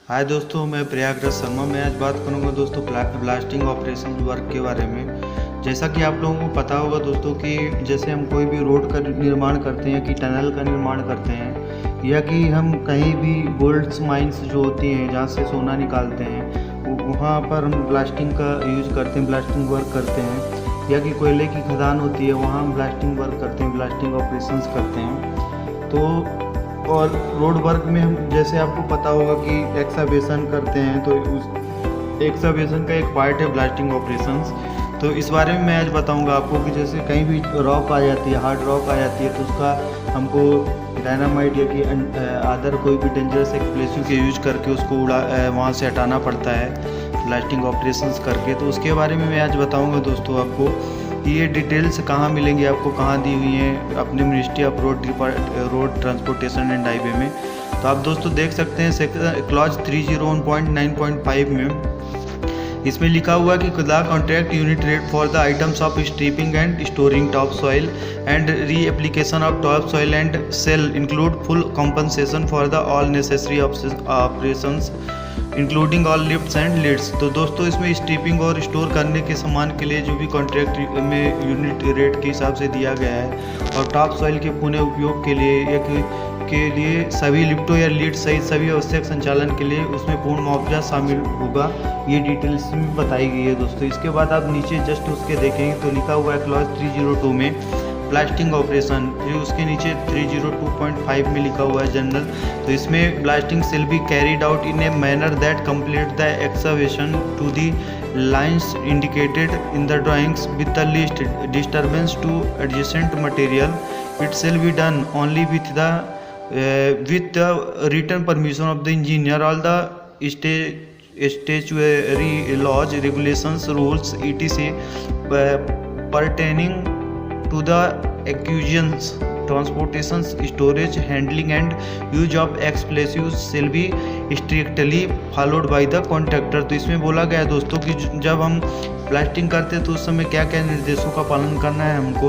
हाय दोस्तों, मैं प्रयागराज शर्मा। मैं आज बात करूंगा दोस्तों ब्लास्टिंग ऑपरेशन वर्क के बारे में। जैसा कि आप लोगों को पता होगा दोस्तों कि जैसे हम कोई भी रोड का निर्माण करते हैं कि टनल का निर्माण करते हैं या कि हम कहीं भी गोल्ड माइंस जो होती हैं जहाँ से सोना निकालते हैं वहाँ पर हम ब्लास्टिंग का यूज़ करते हैं, ब्लास्टिंग वर्क करते हैं। या कि कोयले की खदान होती है वहाँ हम ब्लास्टिंग वर्क करते हैं, ब्लास्टिंग ऑपरेशंस करते हैं। तो और रोड वर्क में हम जैसे आपको पता होगा कि एक्सकवेशन करते हैं, तो उस एक्सकवेशन का एक पार्ट है ब्लास्टिंग ऑपरेशंस। तो इस बारे में मैं आज बताऊंगा आपको कि जैसे कहीं भी रॉक आ जाती है, हार्ड रॉक आ जाती है, तो उसका हमको डायनामाइट या कि अदर कोई भी डेंजरस एक्सप्लोसिव के यूज करके उसको वहाँ से हटाना पड़ता है ब्लास्टिंग ऑपरेशंस करके। तो उसके बारे में मैं आज बताऊँगा दोस्तों आपको। ये डिटेल्स कहाँ मिलेंगी आपको, कहाँ दी हुई हैं अपने ministry of road transportation and highway में। तो आप दोस्तों देख सकते हैं क्लॉज 301.9.5 में इसमें लिखा हुआ कि the contract unit rate for the items of stripping and storing top soil and reapplication of top soil and shall include full compensation for the all necessary operations including all lifts and leads. तो दोस्तों इसमें striping और store करने के सामान के लिए जो भी कॉन्ट्रैक्ट में यूनिट रेट के हिसाब से दिया गया है और टॉप सॉइल के पुनः उपयोग के लिए सभी लिफ्टों या लीड सहित सभी आवश्यक संचालन के लिए उसमें पूर्ण मुआवजा शामिल होगा। ये डिटेल्स में बताई गई है दोस्तों। इसके बाद आप नीचे जस्ट उसके देखेंगे तो लिखा हुआ है क्लॉज 302 में ब्लास्टिंग ऑपरेशन, जो उसके नीचे 302.5 में लिखा हुआ है जनरल। तो इसमें blasting shall be carried out in a manner that complete the excavation to the lines indicated in the drawings with the least disturbance to adjacent material. It shall be done only with the written permission of the engineer. All the statutory laws, regulations, rules, etc. pertaining to the acquisitions, transportation, storage, handling and use of explosives shall be strictly followed by the contractor। तो इसमें बोला गया है दोस्तों कि जब हम blasting करते हैं तो उस समय क्या क्या निर्देशों का पालन करना है हमको।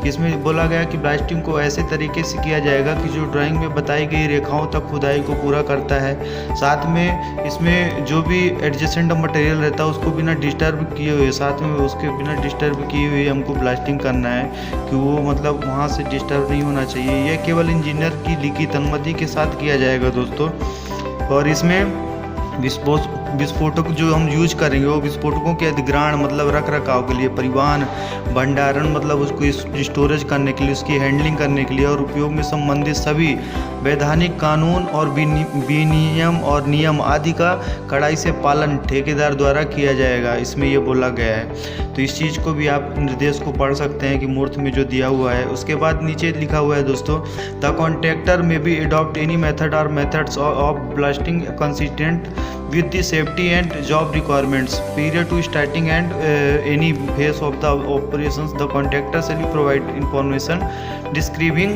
इसमें बोला गया कि ब्लास्टिंग को ऐसे तरीके से किया जाएगा कि जो ड्राइंग में बताई गई रेखाओं तक खुदाई को पूरा करता है। साथ में इसमें जो भी एडजेसेंट मटेरियल रहता है उसको बिना डिस्टर्ब किए हुए, साथ में उसके बिना डिस्टर्ब किए हुए हमको ब्लास्टिंग करना है कि वो मतलब वहाँ से डिस्टर्ब नहीं होना चाहिए। यह केवल इंजीनियर की लिखित अनुमति के साथ किया जाएगा दोस्तों। और इसमें विस्फोटक जो हम यूज करेंगे वो विस्फोटकों के अधिग्रहण मतलब रख रखाव के लिए, परिवहन, भंडारण मतलब उसको स्टोरेज करने के लिए, उसकी हैंडलिंग करने के लिए और उपयोग में संबंधित सभी वैधानिक कानून और विनियम और नियम आदि का कड़ाई से पालन ठेकेदार द्वारा किया जाएगा, इसमें ये बोला गया है। तो इस चीज़ को भी आप निर्देश को पढ़ सकते हैं कि मूर्त में जो दिया हुआ है। उसके बाद नीचे लिखा हुआ है दोस्तों, द कॉन्ट्रैक्टर में बी अडॉप्ट एनी मेथड और methods of blasting consistent with the safety and job requirements period to starting and any phase of the operations. The contractor shall provide information describing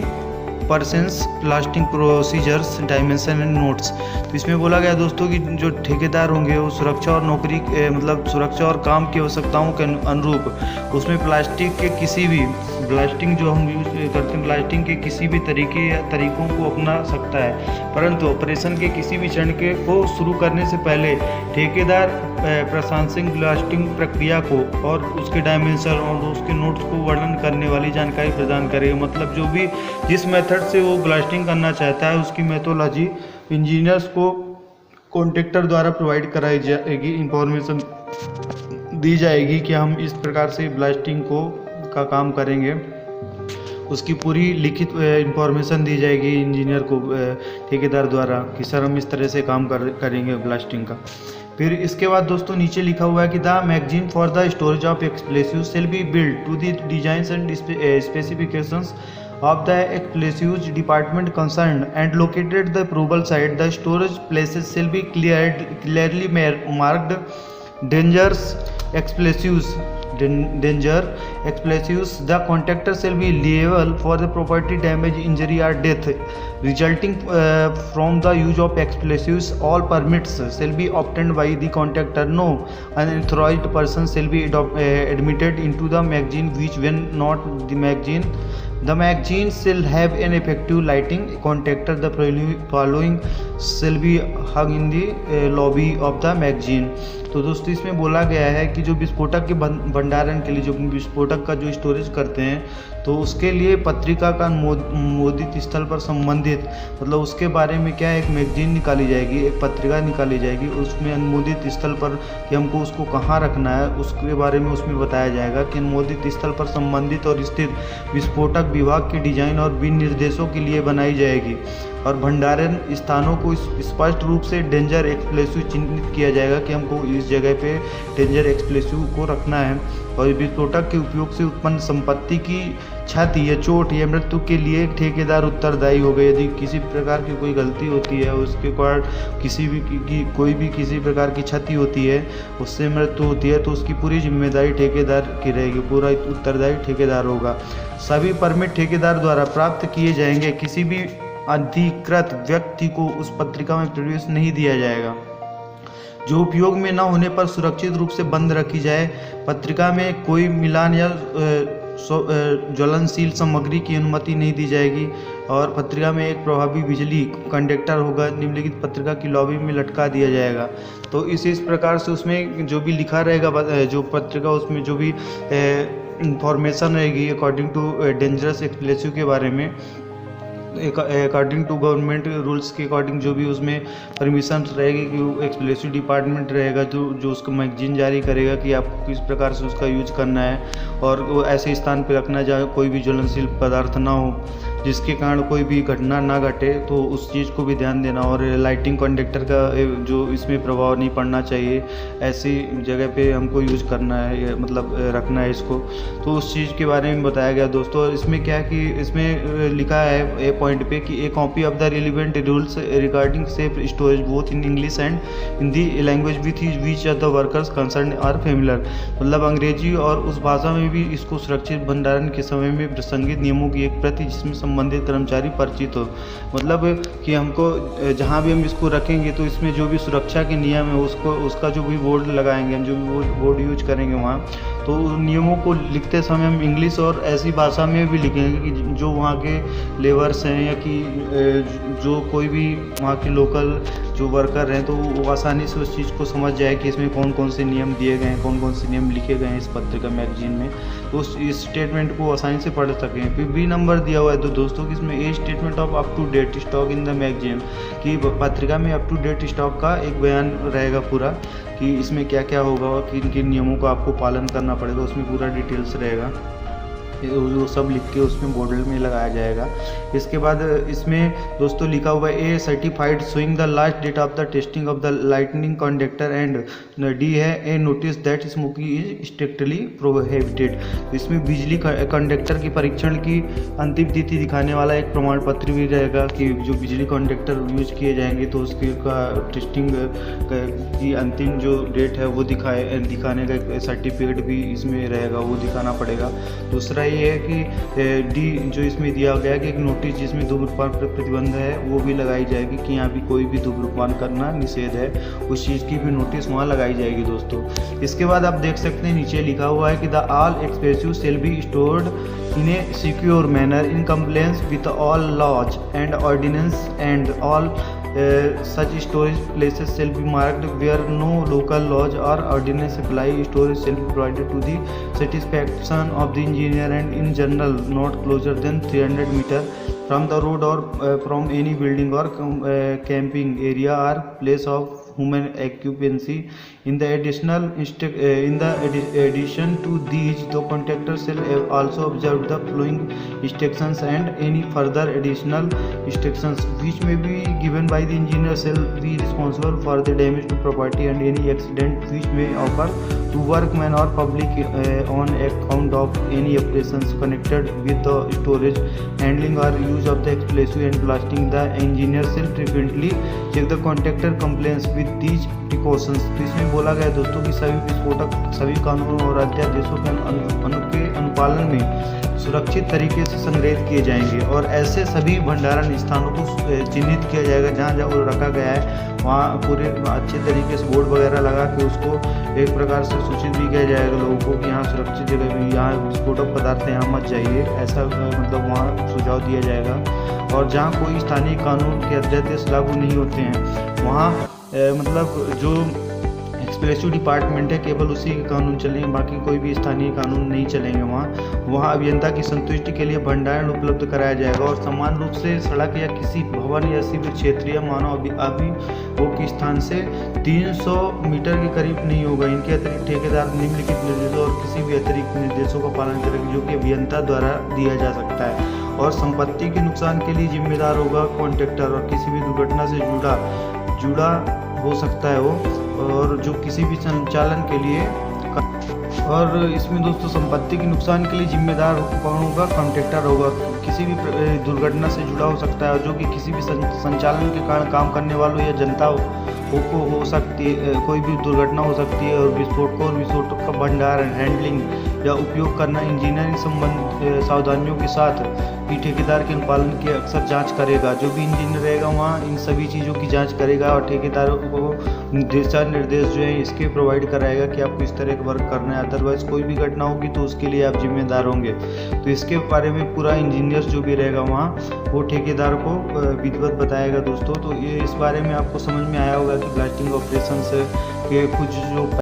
persons blasting procedures dimension and notes. तो इसमें बोला गया दोस्तों कि जो ठेकेदार होंगे वो सुरक्षा और नौकरी मतलब सुरक्षा और काम की आवश्यकताओं के अनुरूप उसमें प्लास्टिक के किसी भी ब्लास्टिंग जो हम यूज करते हैं ब्लास्टिंग के किसी भी तरीकों को अपना सकता है, परंतु ऑपरेशन के किसी भी चरण को शुरू करने से पहले ठेकेदार प्रशासनिक ब्लास्टिंग प्रक्रिया को और उसके डायमेंशन और उसके नोट्स को वर्णन करने वाली जानकारी प्रदान करेगा। मतलब जो भी जिस मेथड से वो ब्लास्टिंग करना चाहता है उसकी मेथोलॉजी इंजीनियर्स को कॉन्ट्रैक्टर द्वारा प्रोवाइड कराई जाएगी, इंफॉर्मेशन दी जाएगी कि हम इस प्रकार से ब्लास्टिंग का काम करेंगे। उसकी पूरी लिखित इंफॉर्मेशन दी जाएगी इंजीनियर को ठेकेदार द्वारा कि सर हम इस तरह से काम करेंगे ब्लास्टिंग का। फिर इसके बाद दोस्तों नीचे लिखा हुआ है कि the magazine for the storage of explosives shall be build to the designs and specifications of the explosives department concerned and located the approval site. The storage places shall be clearly marked. Danger explosives. The contractor shall be liable for the property damage, injury or death resulting from the use of explosives. All permits shall be obtained by the contractor. No unauthorized person shall be admitted into the magazine which when not the magazine The magazine shall have an effective lighting contactor. The following shall be hung in the lobby of the magazine. तो दोस्तों इसमें बोला गया है कि जो विस्फोटक के भंडारण के लिए, जो विस्फोटक का जो स्टोरेज करते हैं, तो उसके लिए पत्रिका का अनुमोदित स्थल पर संबंधित, मतलब उसके बारे में क्या है, एक मैगजीन निकाली जाएगी, एक पत्रिका निकाली जाएगी, उसमें अनुमोदित स्थल पर कि हमको उसको कहाँ रखना है उसके बारे में उसमें बताया जाएगा कि अनुमोदित स्थल पर संबंधित और स्थित विस्फोटक विभाग के डिजाइन और विनिर्देशों के लिए बनाई जाएगी। और भंडारण स्थानों को स्पष्ट रूप से डेंजर एक्सप्लोसिव चिन्हित किया जाएगा कि हमको इस जगह पे डेंजर एक्सप्लोसिव को रखना है। और विस्फोटक के उपयोग से उत्पन्न संपत्ति की क्षति या चोट या मृत्यु के लिए ठेकेदार उत्तरदायी होगा। यदि किसी प्रकार की कोई गलती होती है, उसके कारण कोई भी किसी प्रकार की क्षति होती है, उससे मृत्यु होती है, तो उसकी पूरी जिम्मेदारी ठेकेदार की रहेगी, पूरा उत्तरदायी ठेकेदार होगा। सभी परमिट ठेकेदार द्वारा प्राप्त किए जाएंगे। किसी भी अधिकृत व्यक्ति को उस पत्रिका में प्रवेश नहीं दिया जाएगा जो उपयोग में न होने पर सुरक्षित रूप से बंद रखी जाए। पत्रिका में कोई मिलान या ज्वलनशील सामग्री की अनुमति नहीं दी जाएगी। और पत्रिका में एक प्रभावी बिजली कंडक्टर होगा, निम्नलिखित पत्रिका की लॉबी में लटका दिया जाएगा। तो इस प्रकार से उसमें जो भी लिखा रहेगा, जो पत्रिका उसमें जो भी इंफॉर्मेशन रहेगी अकॉर्डिंग टू डेंजरस एक्सप्लोसिव के बारे में, अकॉर्डिंग टू गवर्नमेंट रूल्स के अकॉर्डिंग जो भी उसमें परमिशन रहेगी कि एक्सप्लोसिव डिपार्टमेंट रहेगा जो उसको मैगजीन जारी करेगा कि आपको किस प्रकार से उसका यूज करना है, और वो ऐसे स्थान पर रखना जहाँ कोई भी ज्वलनशील पदार्थ ना हो, जिसके कारण कोई भी घटना ना घटे, तो उस चीज़ को भी ध्यान देना। और लाइटिंग कंडक्टर का जो इसमें प्रभाव नहीं पड़ना चाहिए, ऐसी जगह पे हमको यूज करना है, मतलब रखना है इसको। तो उस चीज़ के बारे में बताया गया दोस्तों। और इसमें क्या है कि इसमें लिखा है पॉइंट पे कि a copy of the relevant rules regarding safe storage both in English and Hindi language with which of the workers concern are familiar, मतलब अंग्रेजी और उस भाषा में भी इसको सुरक्षित भंडारण के समय में प्रसंगित नियमों की एक प्रति जिसमें संबंधित कर्मचारी परिचित हो। मतलब कि हमको जहाँ भी हम इसको रखेंगे तो इसमें जो भी सुरक्षा के नियम है उसका जो भी बोर्ड लगाएंगे, हम जो भी बोर्ड यूज करेंगे वहाँ, तो नियमों को लिखते समय हम इंग्लिश और ऐसी भाषा में भी लिखेंगे कि जो वहाँ के लेबर्स हैं या कि जो कोई भी वहाँ के लोकल जो वर्कर हैं तो वो आसानी से उस चीज़ को समझ जाए कि इसमें कौन कौन से नियम दिए गए हैं, कौन कौन से नियम लिखे गए हैं इस पत्रिका मैगजीन में, तो उस स्टेटमेंट को आसानी से पढ़ सकें। फिर बी नंबर दिया हुआ है तो दोस्तों कि इसमें a statement of up to date stock in the magazine, कि पत्रिका में अप टू डेट स्टॉक का एक बयान रहेगा पूरा कि इसमें क्या क्या होगा और किन किन नियमों का आपको पालन करना पड़ेगा, उसमें पूरा डिटेल्स रहेगा, वो सब लिख के उसमें बॉर्डर में लगाया जाएगा। इसके बाद इसमें दोस्तों लिखा हुआ है a certified showing the last date of the testing of the lightning conductor and डी है a notice that smoking is strictly prohibited. इसमें बिजली कंडक्टर की परीक्षण की अंतिम तिथि दिखाने वाला एक प्रमाण पत्र भी रहेगा कि जो बिजली कंडक्टर यूज किए जाएंगे तो उसके टेस्टिंग की अंतिम जो डेट है वो दिखाने का एक सर्टिफिकेट भी इसमें रहेगा, वो दिखाना पड़ेगा। दूसरा ये है कि डी जो इसमें दिया गया कि एक नोटिस जिसमें धूम्रपान पर प्रतिबंध है वो भी लगाई जाएगी कि यहाँ भी कोई भी धूम्रपान करना निषेध है, उस चीज़ की भी नोटिस वहाँ लगाई जाएगी दोस्तों। इसके बाद आप देख सकते हैं नीचे लिखा हुआ है कि the all explosive shall be stored in a secure manner in compliance with all laws and ordinance and all such storage places shall be marked where no local laws or ordinance apply. Storage shall be provided to the satisfaction of the engineer and in general not closer than 300 meter from the road or from any building or camping area or place of human occupancy. In the addition to these, the contractor shall also observe the following instructions and any further additional instructions which may be given by the engineer shall be responsible for the damage to property and any accident which may occur to workmen or public on account of any operations connected with the storage, handling or use of the explosive and blasting. The engineer shall frequently check the contractor compliance with these precautions. तो इसमें बोला गया दोस्तों कि सभी विस्फोटक सभी कानूनों और अध्यादेशों के अनुपालन में सुरक्षित तरीके से संग्रहित किए जाएंगे और ऐसे सभी भंडारण स्थानों को चिन्हित किया जाएगा जहाँ जहाँ वो रखा गया है, वहाँ पूरे अच्छे तरीके से बोर्ड वगैरह लगा के उसको एक प्रकार से सूचित भी किया जाएगा लोगों को कि यहाँ सुरक्षित जगह भी, यहाँ विस्फोटक पदार्थ यहाँ मत जाइए, ऐसा मतलब वहाँ सुझाव दिया जाएगा। और जहाँ कोई स्थानीय कानून के अध्यादेश लागू नहीं होते हैं वहाँ मतलब जो एक्सप्रेसिव डिपार्टमेंट है केवल उसी के कानून चलेंगे, बाकी कोई भी स्थानीय कानून नहीं चलेंगे। वहाँ अभियंता की संतुष्टि के लिए भंडारण उपलब्ध कराया जाएगा और समान रूप से सड़क या किसी भवन या शिविर क्षेत्रीय मानव अभियोग के स्थान से 300 मीटर के करीब नहीं होगा। इनके अतिरिक्त ठेकेदार निम्नलिखित निर्देशों और किसी भी अतिरिक्त निर्देशों का पालन करेंगे जो कि अभियंता द्वारा दिया जा सकता है। और संपत्ति के नुकसान के लिए जिम्मेदार होगा कॉन्ट्रैक्टर और किसी भी दुर्घटना से जुड़ा हो सकता है वो, और जो किसी भी संचालन के लिए। और इसमें दोस्तों संपत्ति के नुकसान के लिए जिम्मेदार कौन होगा? कॉन्ट्रैक्टर होगा। किसी भी दुर्घटना से जुड़ा हो सकता है जो कि किसी भी संचालन के कारण काम करने वालों या जनता को हो सकती है, कोई भी दुर्घटना हो सकती है। और विस्फोटक का भंडारण, हैंडलिंग या उपयोग करना इंजीनियरिंग संबंध सावधानियों के साथ ही ठेकेदार के अनुपालन की अक्सर जांच करेगा। जो भी इंजीनियर रहेगा वहाँ इन सभी चीज़ों की जांच करेगा और ठेकेदारों को दिशा निर्देश जो है इसके प्रोवाइड कराएगा कि आपको इस तरह का वर्क करना है, अदरवाइज कोई भी घटना होगी तो उसके लिए आप जिम्मेदार होंगे। तो इसके बारे में पूरा इंजीनियर जो भी रहेगा वहाँ वो ठेकेदार को विधिवत बताएगा दोस्तों। तो ये इस बारे में आपको समझ में आया होगा कि ब्लास्टिंग ऑपरेशन के कुछ जो